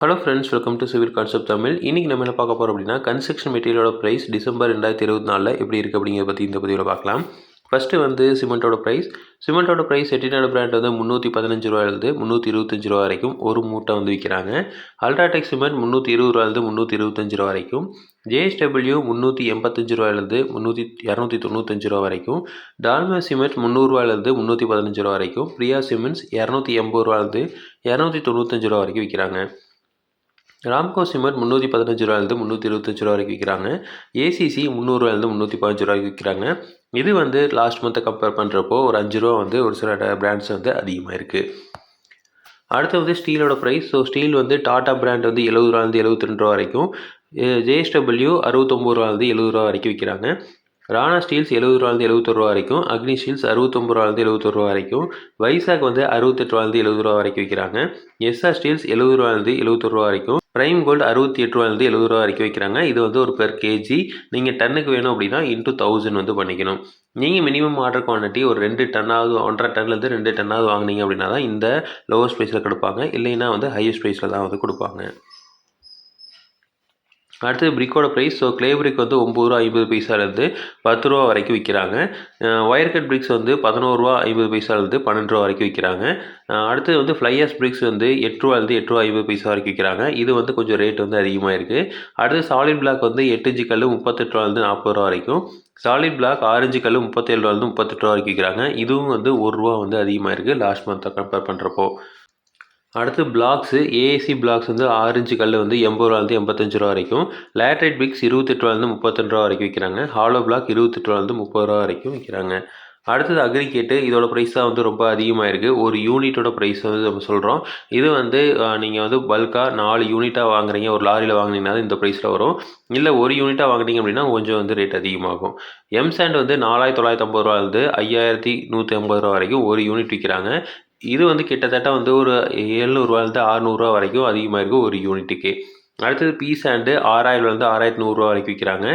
Hello friends, welcome to civil concept Tamil. இன்றைக்கி நம்ம என்ன பார்க்க போகிறோம் அப்படின்னா, கன்ஸ்ட்ரக்ஷன் மெட்டீரியலோட ப்ரைஸ் டிசம்பர் 2024 எப்படி இருக்குது அப்படிங்கிறத பற்றி இந்த பதிவில் பார்க்கலாம். ஃபஸ்ட்டு வந்து சிமெண்ட்டோட ப்ரைஸ் செட்டிநாடு பிராண்ட் வந்து ரூ. 315 ரூ. 325 வரைக்கும் ஒரு மூட்டை வந்து விற்கிறாங்க. அல்ட்ராடெக் சிமெண்ட் ரூ. 320 வரைக்கும், JSW ரூ. 295 வரைக்கும், டால்மியா சிமெண்ட் ரூ. 315 வரைக்கும், பிரியா சிமெண்ட்ஸ் ரூ. 295 வரைக்கும் விற்கிறாங்க. ராம்கோ சிமெண்ட் ரூ. 315 வரைக்கும் விற்கிறாங்க. ஏசிசி ரூ. 315 வரைக்கும் விற்கிறாங்க. இது வந்து லாஸ்ட் மந்த்தை கம்பேர் பண்ணுறப்போ ஒரு ரூ. 5 வந்து ஒரு சில பிராண்ட்ஸ் வந்து அதிகமாக இருக்குது. அடுத்து வந்து ஸ்டீலோட ப்ரைஸ். ஸ்டீல் வந்து டாடா பிராண்ட் வந்து ரூ. 72 வரைக்கும், JSW ரூ. 69 வரைக்கும் விற்கிறாங்க. ராணா ஸ்டீல்ஸ் ரூ. வரைக்கும், அக்னி ஸ்டீல்ஸ் ரூ. வரைக்கும், வைசாக் வந்து ரூ. வரைக்கும் விற்கிறாங்க. எஸ்ஆர் ஸ்டீல்ஸ் ரூ. வரைக்கும், பிரைம் கோல்டு ரூ. வரைக்கும் விற்கிறாங்க. இது வந்து ஒரு பெர் கேஜி. நீங்கள் டன்னுக்கு வேணும் அப்படின்னா இன்ட்டு 1000 வந்து பண்ணிக்கணும். நீங்கள் மினிமம் ஆர்டர் குவான்டிட்டி ஒரு 2 டன்னாவது 1.5 டன்லேருந்து 2 டன்னாவது வாங்கினீங்க அப்படின்னா தான் இந்த லோவஸ்ட் ப்ரைஸில் கொடுப்பாங்க. இல்லைன்னா வந்து ஹையஸ்ட் ப்ரைஸில் தான் வந்து கொடுப்பாங்க. அடுத்து பிரிக்கோட ப்ரைஸ். கிளே பிரிக் வந்து ரூ. 9.50 வரைக்கும் விற்கிறாங்க. ஒயர் கட் பிரிக்ஸ் வந்து ரூ. 11.50 12 வரைக்கும் விற்கிறாங்க. அடுத்து வந்து ஃப்ளையர்ஸ் பிரிக்ஸ் வந்து ரூ. 8 வரைக்கும் விற்கிறாங்க. இது வந்து கொஞ்சம் ரேட் வந்து அதிகமாக இருக்குது. அடுத்து சாலிட் பிளாக் வந்து 8 இன்ச்சு கல் ரூ. 38 வரைக்கும், சாலிட் பிளாக் 6 இன்ச்சு கல் ரூ. 38 வரைக்கும் விற்கிறாங்க. இதுவும் வந்து ரூ. வந்து அதிகமாக இருக்குது லாஸ்ட் மந்த்தை கம்பேர் பண்ணுறப்போ. அடுத்து பிளாக்ஸு. ஏஏசி பிளாக்ஸ் வந்து 6 இன்ச்சு கல் வந்து ரூ. 85 வரைக்கும், லேட்ரைட் பிரிக்ஸ் ரூ. 32 வரைக்கும் விற்கிறாங்க. ஹாலோ பிளாக் ரூ. 30 வரைக்கும் விற்கிறாங்க. அடுத்தது அக்ரிகேட்டு. இதோட ப்ரைஸ் தான் வந்து ரொம்ப அதிகமாக இருக்குது. ஒரு யூனிட்டோட ப்ரைஸ் வந்து நம்ம சொல்கிறோம். இது வந்து நீங்கள் வந்து பல்காக 4 யூனிட்டாக வாங்குறீங்க, ஒரு லாரியில் வாங்கினீங்கன்னா இந்த ப்ரைஸில் வரும். இல்லை ஒரு யூனிட்டாக வாங்கினீங்க அப்படின்னா கொஞ்சம் வந்து ரேட் அதிகமாகும். எம்சாண்ட் வந்து ரூ. 4950 5150 வரைக்கும் ஒரு யூனிட் விற்கிறாங்க. இது வந்து கிட்டத்தட்ட வந்து ஒரு ரூ. 600 வரைக்கும் அதிகமாக இருக்குது ஒரு யூனிட்டுக்கு. அடுத்தது பி சாண்டு 6000 6100 வரைக்கும் விற்கிறாங்க.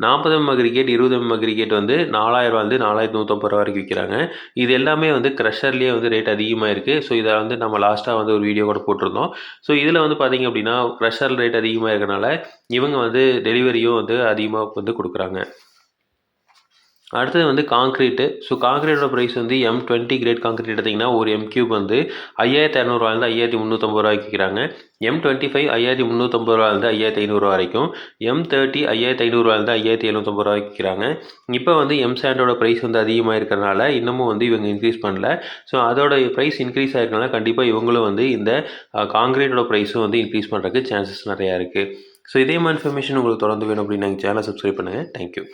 40 அக்ரிகேட் 20 அக்ரிகேட் வந்து ரூ. 4150 வரைக்கும் விற்கிறாங்க. இது எல்லாமே வந்து க்ரஷர்லேயே வந்து ரேட் அதிகமாக இருக்குது. இதை வந்து நம்ம லாஸ்ட்டாக வந்து ஒரு வீடியோ கூட போட்டிருந்தோம். இதில் வந்து பார்த்திங்க அப்படின்னா க்ரஷர் ரேட் அதிகமாக இருக்கனால இவங்க வந்து டெலிவரியும் வந்து அதிகமாக வந்து கொடுக்குறாங்க. அடுத்தது வந்து காங்க்ரீட்டு. காங்க்ரீட்டோட ப்ரைஸ் வந்து M20 கிரேட் காங்க்ரீட் எடுத்திங்கன்னா ஒரு M³ வந்து ரூ. 5250 வரைக்கும் விற்கிறாங்க. M25 ரூ. 5350 வரைக்கும், M30 ரூ. 5750 வரைக்கும் விற்கிறாங்க. இப்போ வந்து எம்சாண்டோட ப்ரைஸ் வந்து அதிகமாக இருக்கிறனால இன்னமும் வந்து இவங்க இன்க்ரீஸ் பண்ணல. அதோட ப்ரைஸ் இன்க்ரீஸ் ஆகிருக்கனால கண்டிப்பாக இவங்களும் வந்து இந்த காங்க்ரீட்டோட ப்ரைஸும் வந்து இன்க்ரீஸ் பண்ணுறதுக்கு சான்சஸ் நிறையா இருக்குது. இதே மாதிரி இன்ஃபர்மேஷன் உங்களுக்கு தொடர்ந்து வேணும் அப்படின்னு எங்கள் சேனலை சப்ஸ்கிரைப் பண்ணுங்கள். தேங்க்யூ.